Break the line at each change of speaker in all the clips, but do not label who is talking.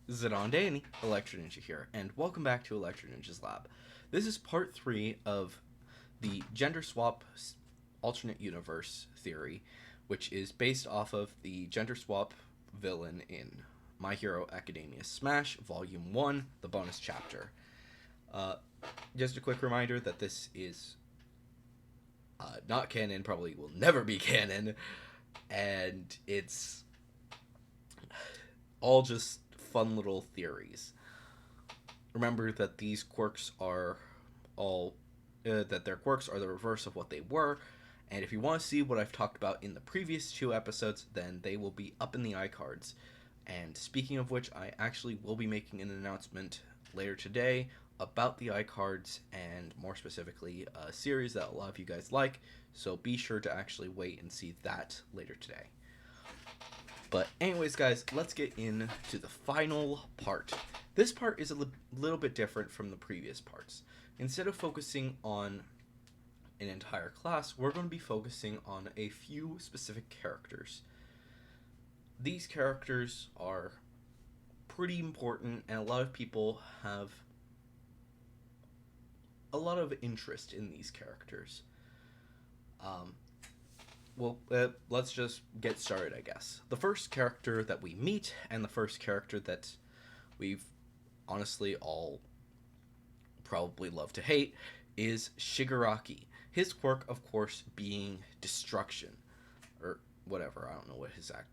Zanonde, Electro Ninja here, and welcome back to Electro Ninja's Lab. This is part 3 of the gender swap alternate universe theory, which is based off of the gender swap villain in My Hero Academia Smash, Volume 1, the bonus chapter. Uh, just a quick reminder that this is not canon, probably will never be canon, and it's all just fun little theories. Remember that these quirks are all that their quirks are the reverse of what they were, and if you want to see what I've talked about in the previous 2 episodes, then they will be up in the iCards. And speaking of which, I actually will be making an announcement later today about the iCards, and more specifically a series that a lot of you guys like, so be sure to actually wait and see that later today. But anyways, guys, let's get into the final part. This part is a little bit different from the previous parts. Instead of focusing on an entire class, we're going to be focusing on a few specific characters. These characters are pretty important, and a lot of people have a lot of interest in these characters. Let's just get started, I guess. The first character that we meet, and the first character that we've honestly all probably love to hate, is Shigaraki. His quirk, of course, being destruction, or whatever. I don't know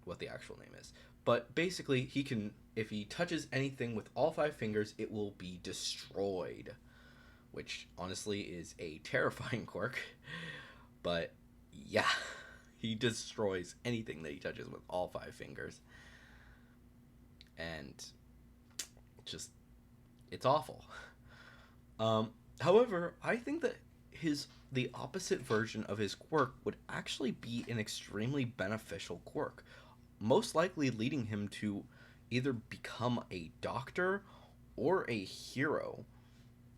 what the actual name is, but basically, he can, if he touches anything with all 5 fingers, it will be destroyed, which honestly is a terrifying quirk. But yeah, he destroys anything that he touches with all 5 fingers, and just it's awful. However, I think that the opposite version of his quirk would actually be an extremely beneficial quirk, most likely leading him to either become a doctor or a hero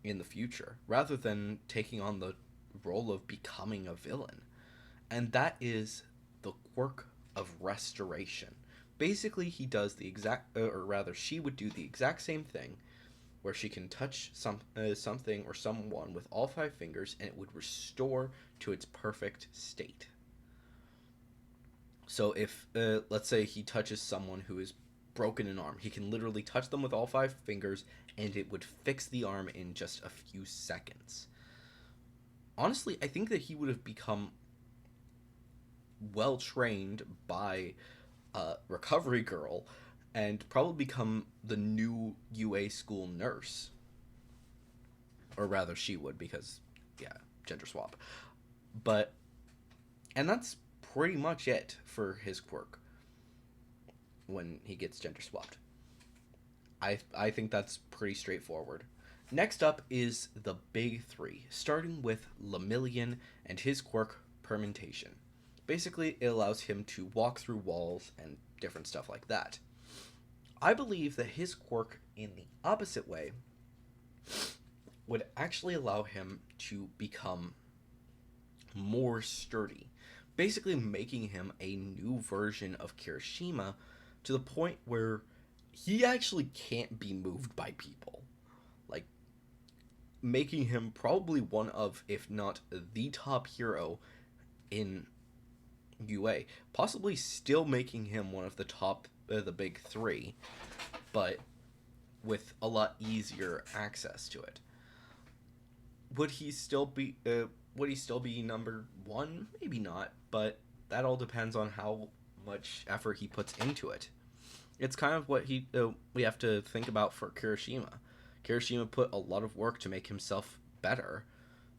in the future, rather than taking on the role of becoming a villain. And that is the quirk of restoration. Basically, he does the exact, or rather, she would do the exact same thing, where she can touch something or someone with all 5 fingers, and it would restore to its perfect state. So if, let's say, he touches someone who is broken an arm, he can literally touch them with all 5 fingers, and it would fix the arm in just a few seconds. Honestly, I think that he would have become well trained by a recovery girl and probably become the new UA school nurse. Or rather, she would, because, yeah, gender swap. But, and that's pretty much it for his quirk when he gets gender swapped. I think that's pretty straightforward. Next up is the big three, starting with Lemillion and his quirk Permutation. Basically, it allows him to walk through walls and different stuff like that. I believe that his quirk, in the opposite way, would actually allow him to become more sturdy, basically making him a new version of Kirishima, to the point where he actually can't be moved by people. Like, making him probably one of, if not the top hero in UA, possibly still making him one of the top, the big three, but with a lot easier access to it. Would he still be? Would he still be number one? Maybe not, but that all depends on how much effort he puts into it. It's kind of what we have to think about for Kirishima. Kirishima put a lot of work to make himself better,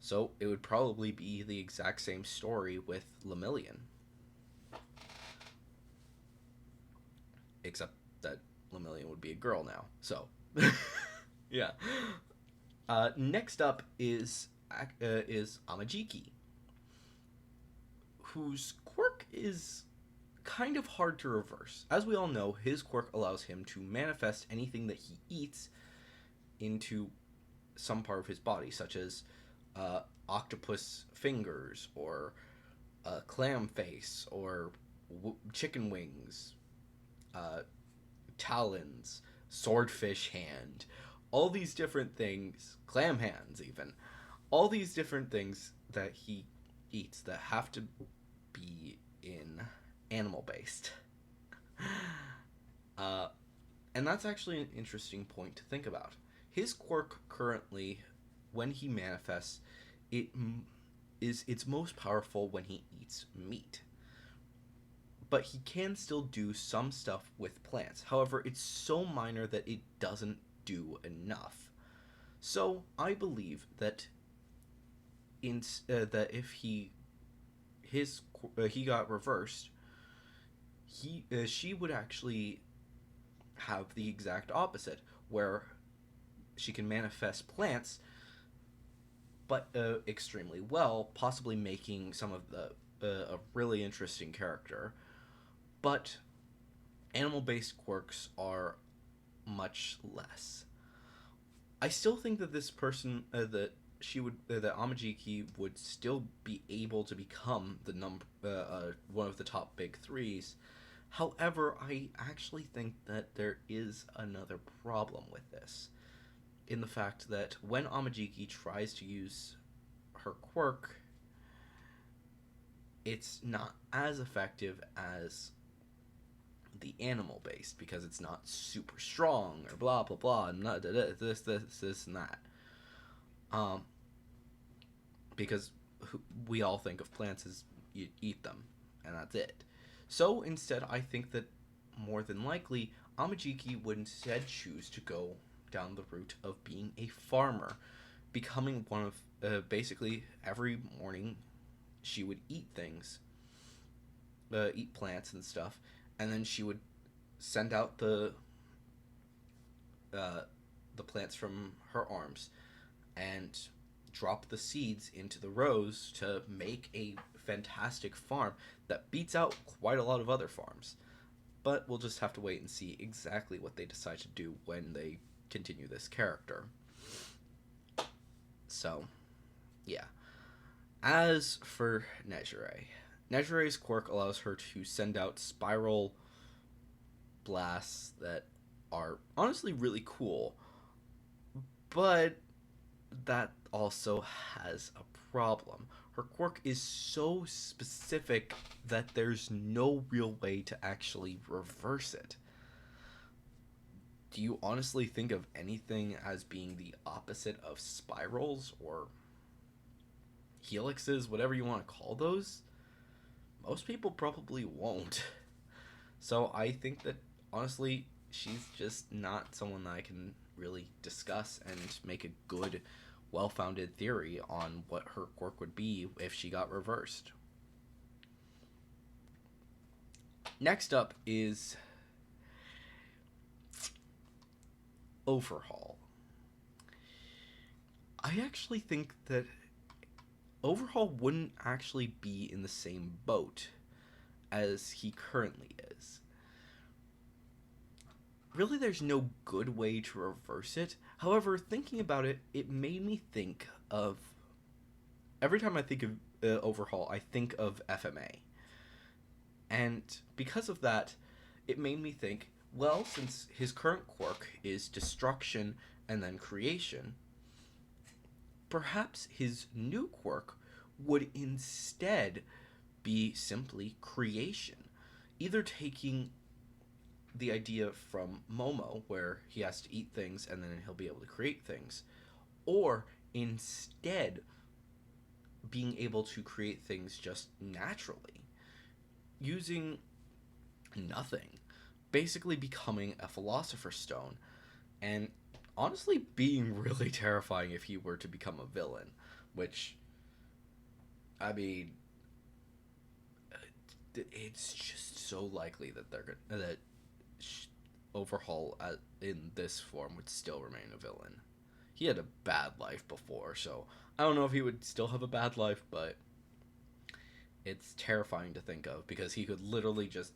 so it would probably be the exact same story with Lemillion. Except that Lemillion would be a girl now. So, yeah. Next up is Amajiki, whose quirk is kind of hard to reverse. As we all know, his quirk allows him to manifest anything that he eats into some part of his body, such as octopus fingers, or clam face, or chicken wings, talons. swordfish hand, all these different things, clam hands even, all these different things that he eats that have to be in animal based. uh, and that's actually an interesting point to think about. His quirk currently, when he manifests, it is its most powerful when he eats meat. But he can still do some stuff with plants. However, it's so minor that it doesn't do enough. So I believe that that if he got reversed, she would actually have the exact opposite, where she can manifest plants, but extremely well, possibly making some of the a really interesting character. But animal-based quirks are much less. I still think that this person that Amajiki would still be able to become the one of the top big threes. However, I actually think that there is another problem with this, in the fact that when Amajiki tries to use her quirk, it's not as effective as the animal based, because it's not super strong or blah blah blah and not this and that. Um, because we all think of plants as you eat them and that's it. So instead, I think that more than likely Amajiki would instead choose to go down the route of being a farmer, becoming one of basically every morning she would eat things, eat plants and stuff, and then she would send out the plants from her arms and drop the seeds into the rows to make a fantastic farm that beats out quite a lot of other farms. But we'll just have to wait and see exactly what they decide to do when they continue this character. So, yeah. As for Nejire's quirk allows her to send out spiral blasts that are honestly really cool, but that also has a problem. Her quirk is so specific that there's no real way to actually reverse it. Do you honestly think of anything as being the opposite of spirals or helixes, whatever you want to call those? Most people probably won't. So I think that honestly, she's just not someone that I can really discuss and make a good, well founded theory on what her quirk would be if she got reversed. Next up is Overhaul. I actually think that Overhaul wouldn't actually be in the same boat as he currently is. Really, there's no good way to reverse it. However, thinking about it, it made me think of. Every time I think of Overhaul, I think of FMA. And because of that, it made me think, well, since his current quirk is destruction and then creation, perhaps his new quirk would instead be simply creation. Either taking the idea from Momo, where he has to eat things and then he'll be able to create things, or instead being able to create things just naturally, using nothing, basically becoming a philosopher's stone, and honestly being really terrifying if he were to become a villain, which, I mean, it's just so likely that Overhaul in this form would still remain a villain. He had a bad life before, so I don't know if he would still have a bad life, but it's terrifying to think of, because he could literally just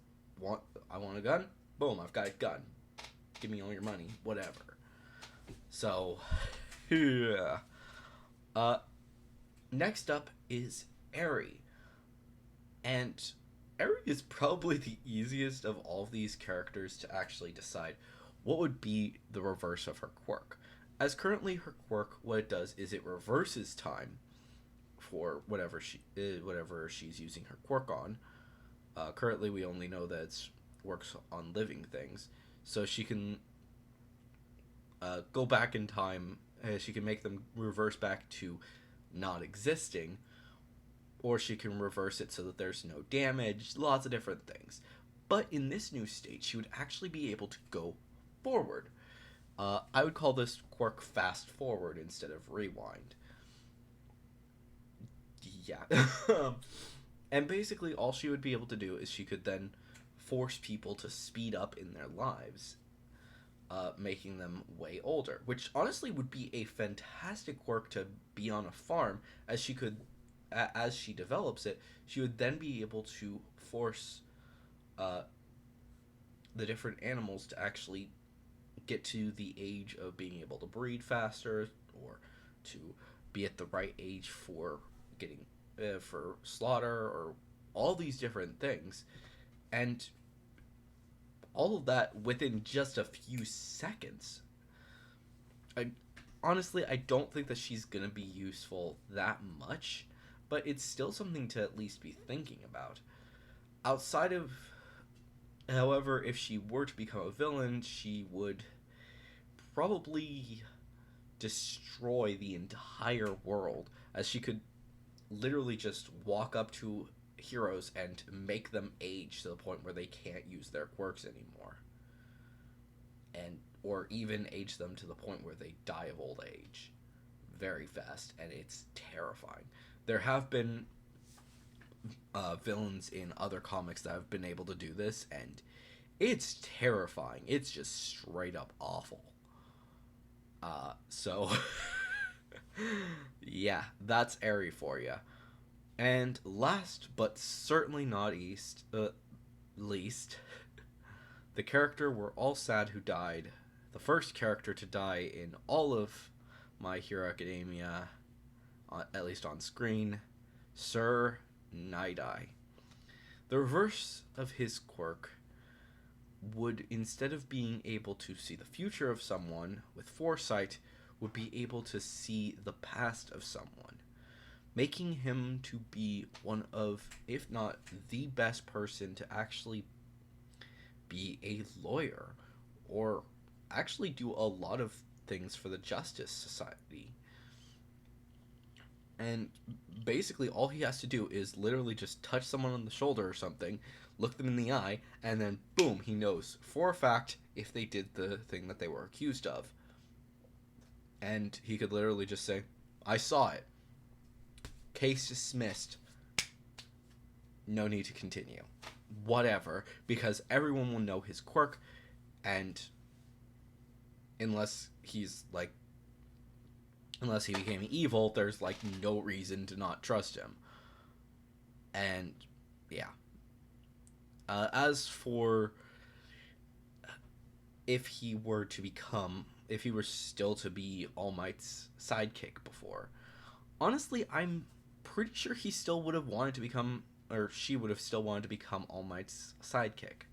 I want a gun? Boom, I've got a gun. Give me all your money, whatever. So, yeah. Next up is Eri. And Eri is probably the easiest of all of these characters to actually decide what would be the reverse of her quirk? As currently her quirk, what it does is it reverses time for whatever she's using her quirk on. Currently, we only know that it works on living things, so she can go back in time. She can make them reverse back to not existing, or she can reverse it so that there's no damage. Lots of different things. But in this new state, she would actually be able to go forward. I would call this quirk fast forward instead of rewind. Yeah. And basically, all she would be able to do is she could then force people to speed up in their lives, making them way older. Which honestly would be a fantastic quirk to be on a farm, as she could, as she develops it, she would then be able to force uh, the different animals to actually get to the age of being able to breed faster, or to be at the right age for getting for slaughter, or all these different things, and all of that within just a few seconds. I honestly, I don't think that she's gonna be useful that much, but it's still something to at least be thinking about. Outside of, however, if she were to become a villain, she would probably destroy the entire world, as she could literally just walk up to heroes and make them age to the point where they can't use their quirks anymore, and or even age them to the point where they die of old age very fast, and it's terrifying. There have been villains in other comics that have been able to do this, and it's terrifying. It's just straight up awful. So yeah, that's Airy for you. And last but certainly not least, the character we're all sad who died, the first character to die in all of My Hero Academia, at least on screen, Sir Night-Eye. The reverse of his quirk would, instead of being able to see the future of someone with foresight, would be able to see the past of someone, making him to be one of, if not the best person to actually be a lawyer, or actually do a lot of things for the Justice Society. And basically, all he has to do is literally just touch someone on the shoulder or something, look them in the eye, and then boom, he knows for a fact if they did the thing that they were accused of. And he could literally just say, I saw it. Case dismissed. No need to continue. Whatever, because everyone will know his quirk, and unless he's like, unless he became evil, there's like no reason to not trust him. And yeah. As for if he were to become, if he were still to be All Might's sidekick before, honestly, I'm pretty sure he still would have wanted to become, or she would have still wanted to become All Might's sidekick.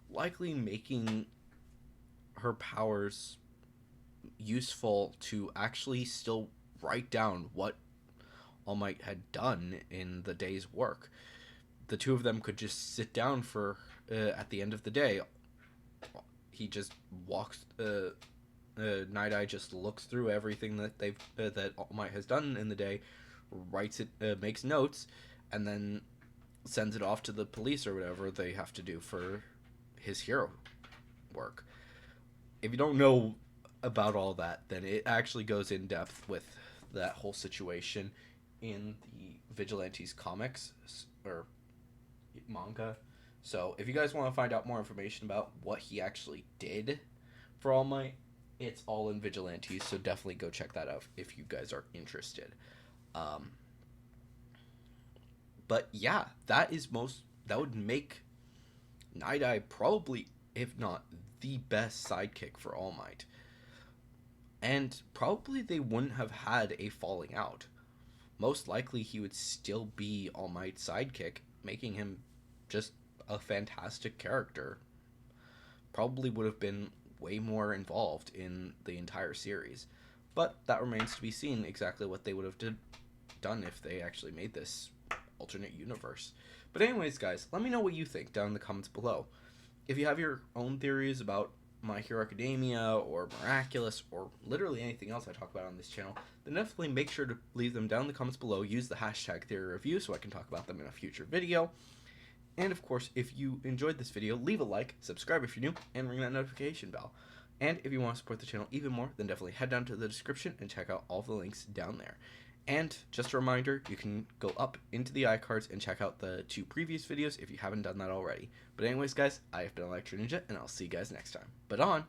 Likely making her powers useful to actually still write down what All Might had done in the day's work. The two of them could just sit down for, at the end of the day, he just walks, Night-Eye just looks through everything that that All Might has done in the day, writes it, makes notes, and then sends it off to the police or whatever they have to do for his hero work. If you don't know about all that, then it actually goes in depth with that whole situation in the Vigilantes comics or manga. So if you guys want to find out more information about what he actually did for All Might, it's all in Vigilantes, so definitely go check that out if you guys are interested. But yeah, that would make Night-Eye probably, if not the best sidekick for All Might. And probably they wouldn't have had a falling out. Most likely he would still be All Might's sidekick, making him just a fantastic character. Probably would have been way more involved in the entire series. But that remains to be seen exactly what they would have done if they actually made this alternate universe. But anyways, guys, let me know what you think down in the comments below. If you have your own theories about My Hero Academia or Miraculous or literally anything else I talk about on this channel, then definitely make sure to leave them down in the comments below. Use the hashtag theory review so I can talk about them in a future video. And of course, if you enjoyed this video, leave a like, subscribe if you're new, and ring that notification bell. And if you want to support the channel even more, then definitely head down to the description and check out all the links down there. And just a reminder, you can go up into the iCards and check out the 2 previous videos if you haven't done that already. But anyways, guys, I have been Electro Ninja, and I'll see you guys next time. But on!